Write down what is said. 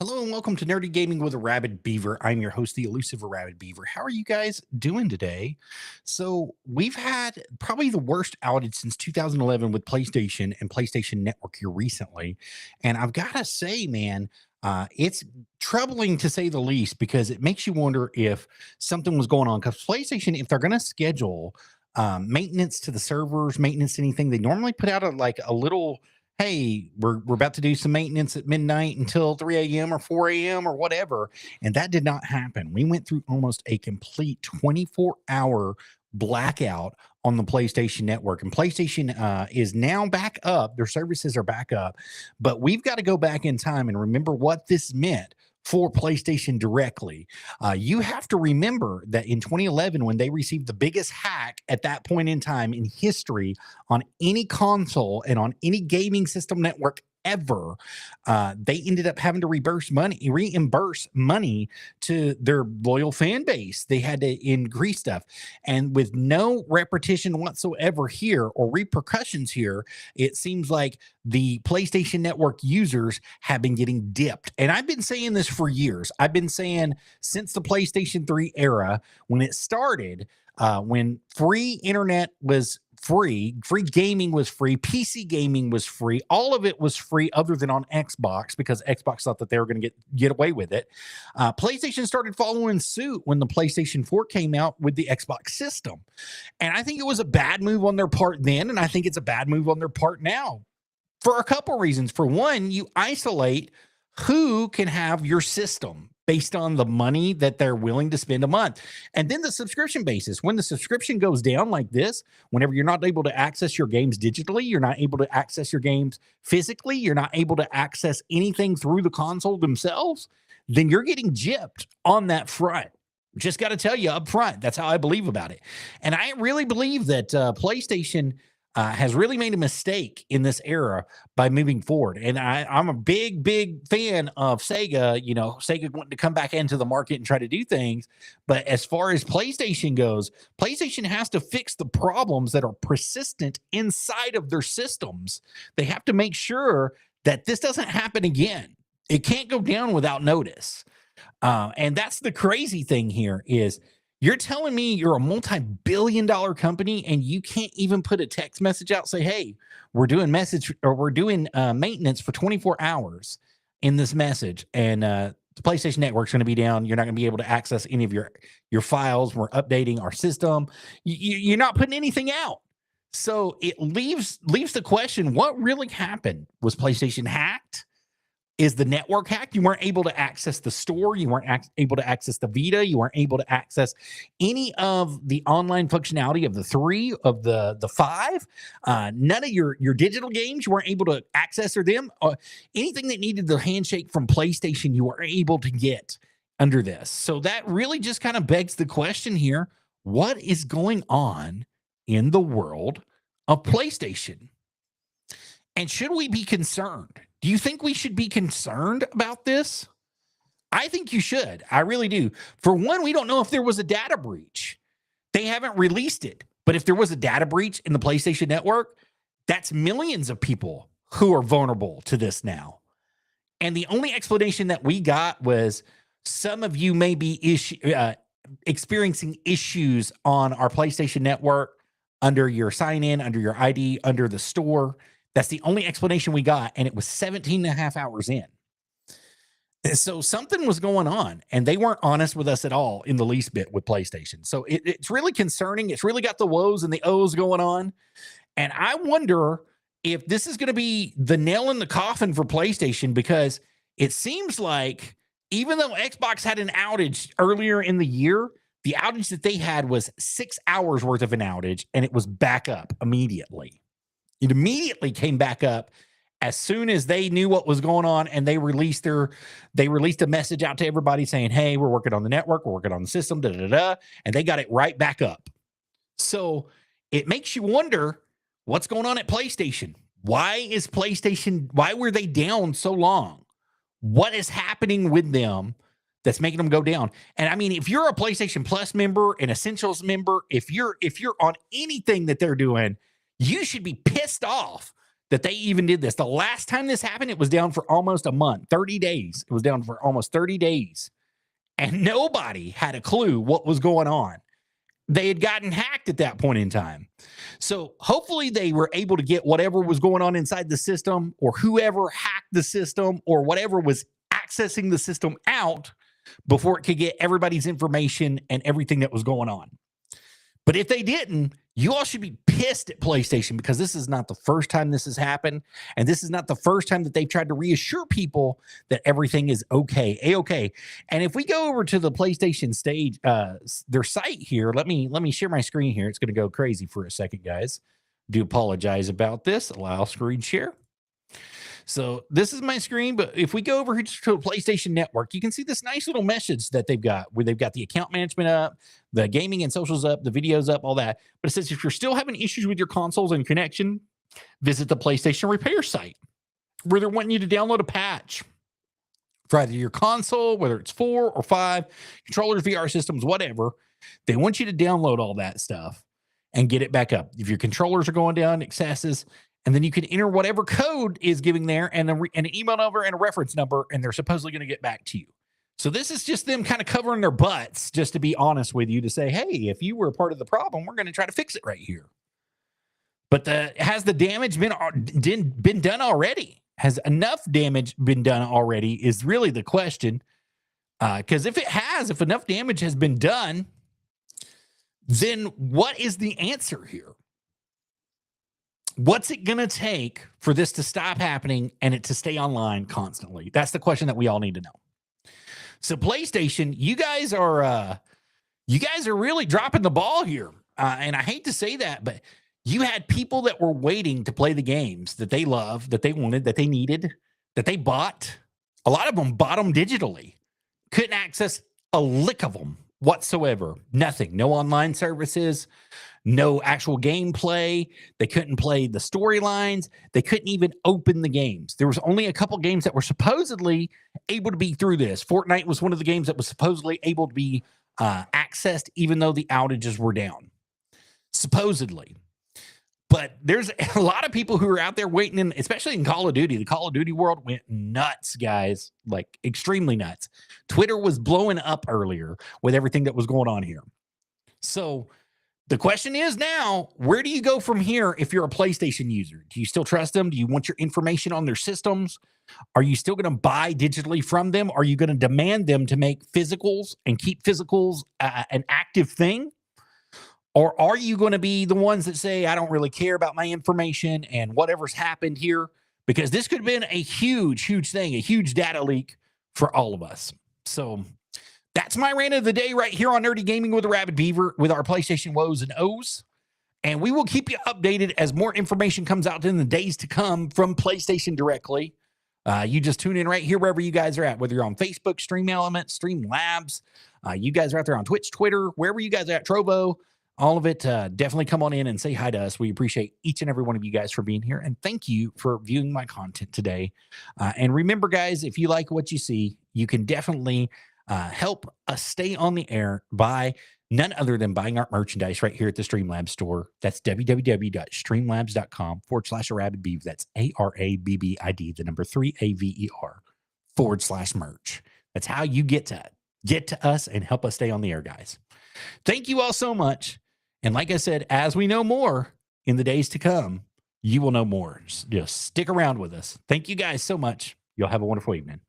Hello and welcome to Nerdy Gaming with Arabbidb3aver. I'm your host, the elusive Arabbidb3aver. How are you guys doing today? So we've had probably the worst outage since 2011 with PlayStation and PlayStation Network here recently. And I've got to say, man, it's troubling to say the least because it makes you wonder if something was going on. Because PlayStation, if they're going to schedule maintenance to the servers, maintenance to anything, they normally put out a little, hey, we're about to do some maintenance at midnight until 3 a.m. or 4 a.m. or whatever. And that did not happen. We went through almost a complete 24-hour blackout on the PlayStation Network. And PlayStation is now back up. Their services are back up. But we've got to go back in time and remember what this meant for PlayStation directly. You have to remember that in 2011, when they received the biggest hack at that point in time in history on any console and on any gaming system network ever, they ended up having to reimburse money to their loyal fan base. They had to increase stuff, and with no repetition whatsoever here or repercussions here, it seems like the PlayStation Network users have been getting dipped. And I've been saying this for years. I've been saying since the PlayStation 3 era, when it started, when free internet was free gaming was free, PC gaming was free, all of it was free other than on Xbox, because Xbox thought that they were going to get away with it. PlayStation started following suit when the PlayStation 4 came out with the Xbox system. And I think it was a bad move on their part then, and I think it's a bad move on their part now for a couple reasons. For one, you isolate who can have your system based on the money that they're willing to spend a month. And then the subscription basis. When the subscription goes down like this, whenever you're not able to access your games digitally, you're not able to access your games physically, you're not able to access anything through the console themselves, then you're getting gypped on that front. Just got to tell you up front, that's how I believe about it. And I really believe that PlayStation has really made a mistake in this era by moving forward. And I'm a big fan of Sega. You know, Sega wanting to come back into the market and try to do things. But as far as PlayStation goes, PlayStation has to fix the problems that are persistent inside of their systems. They have to make sure that this doesn't happen again. It can't go down without notice. And that's the crazy thing here is, you're telling me you're a multi-billion-dollar company and you can't even put a text message out, say, hey, we're doing maintenance for 24 hours in this message. And the PlayStation Network's going to be down. You're not going to be able to access any of your files. We're updating our system. You're not putting anything out. So it leaves the question, what really happened? Was PlayStation hacked? Is the network hacked? You weren't able to access the store. You weren't able to access the Vita. You weren't able to access any of the online functionality of the 3, of the 5. None of your digital games you weren't able to access or them. Anything that needed the handshake from PlayStation, you were able to get under this. So that really just kind of begs the question here: what is going on in the world of PlayStation? And should we be concerned? Do you think we should be concerned about this? I think you should. I really do. For one, we don't know if there was a data breach. They haven't released it. But if there was a data breach in the PlayStation Network, that's millions of people who are vulnerable to this now. And the only explanation that we got was some of you may be experiencing issues on our PlayStation Network under your sign-in, under your ID, under the store. That's the only explanation we got, and it was 17 and a half hours in. So something was going on, and they weren't honest with us at all in the least bit with PlayStation. So it's really concerning. It's really got the woes and the ohs going on. And I wonder if this is going to be the nail in the coffin for PlayStation, because it seems like even though Xbox had an outage earlier in the year, the outage that they had was 6 hours worth of an outage, and it was back up immediately. It immediately came back up as soon as they knew what was going on, and they released a message out to everybody saying, hey, we're working on the network, we're working on the system, and they got it right back up. So it makes you wonder what's going on at PlayStation. Why were they down so long? What is happening with them that's making them go down? And I mean, if you're a PlayStation Plus member, an Essentials member, if you're on anything that they're doing, you should be pissed off that they even did this. The last time this happened, it was down for almost a month, 30 days. It was down for almost 30 days. And nobody had a clue what was going on. They had gotten hacked at that point in time. So hopefully they were able to get whatever was going on inside the system, or whoever hacked the system, or whatever was accessing the system out before it could get everybody's information and everything that was going on. But if they didn't, you all should be pissed at PlayStation, because this is not the first time this has happened. And this is not the first time that they've tried to reassure people that everything is okay, A-okay. And if we go over to the PlayStation stage, their site here, let me share my screen here. It's going to go crazy for a second, guys. Do apologize about this. Allow screen share. So this is my screen, but if we go over here to the PlayStation Network, you can see this nice little message that they've got, where they've got the account management up, the gaming and socials up, the videos up, all that. But it says, if you're still having issues with your consoles and connection, visit the PlayStation repair site, where they're wanting you to download a patch for either your console, whether it's 4 or 5, controllers, VR systems, whatever. They want you to download all that stuff and get it back up. If your controllers are going down, accesses, and then you can enter whatever code is giving there, and an email number and a reference number, and they're supposedly going to get back to you. So this is just them kind of covering their butts, just to be honest with you, to say, hey, if you were a part of the problem, we're going to try to fix it right here. But has the damage been done already? Has enough damage been done already is really the question. Because if it has, if enough damage has been done, then what is the answer here? What's it going to take for this to stop happening and it to stay online constantly? That's the question that we all need to know. So PlayStation, you guys are really dropping the ball here. And I hate to say that, but you had people that were waiting to play the games that they love, that they wanted, that they needed, that they bought. A lot of them bought them digitally. Couldn't access a lick of them whatsoever. Nothing. No online services. No actual gameplay. They couldn't play the storylines. They couldn't even open the games. There was only a couple games that were supposedly able to be through this. Fortnite was one of the games that was supposedly able to be accessed, even though the outages were down. Supposedly. But there's a lot of people who are out there waiting, especially in Call of Duty. The Call of Duty world went nuts, guys, like extremely nuts. Twitter was blowing up earlier with everything that was going on here. So the question is now, where do you go from here if you're a PlayStation user? Do you still trust them? Do you want your information on their systems? Are you still going to buy digitally from them? Are you going to demand them to make physicals and keep physicals an active thing? Or are you going to be the ones that say, I don't really care about my information and whatever's happened here? Because this could have been a huge, huge thing, a huge data leak for all of us. So that's my rant of the day right here on Nerdy Gaming with Arabbidb3aver with our PlayStation woes and O's. And we will keep you updated as more information comes out in the days to come from PlayStation directly. You just tune in right here wherever you guys are at, whether you're on Facebook, Stream Elements, Stream Labs. You guys are out there on Twitch, Twitter, wherever you guys are at, Trovo. All of it, definitely come on in and say hi to us. We appreciate each and every one of you guys for being here. And thank you for viewing my content today. And remember, guys, if you like what you see, you can definitely help us stay on the air by none other than buying our merchandise right here at the Streamlabs store. That's www.streamlabs.com/Arabbidb. That's ARABBID, the number 3AVER/merch. That's how you get to us and help us stay on the air, guys. Thank you all so much. And like I said, as we know more in the days to come, you will know more. Just stick around with us. Thank you guys so much. You'll have a wonderful evening.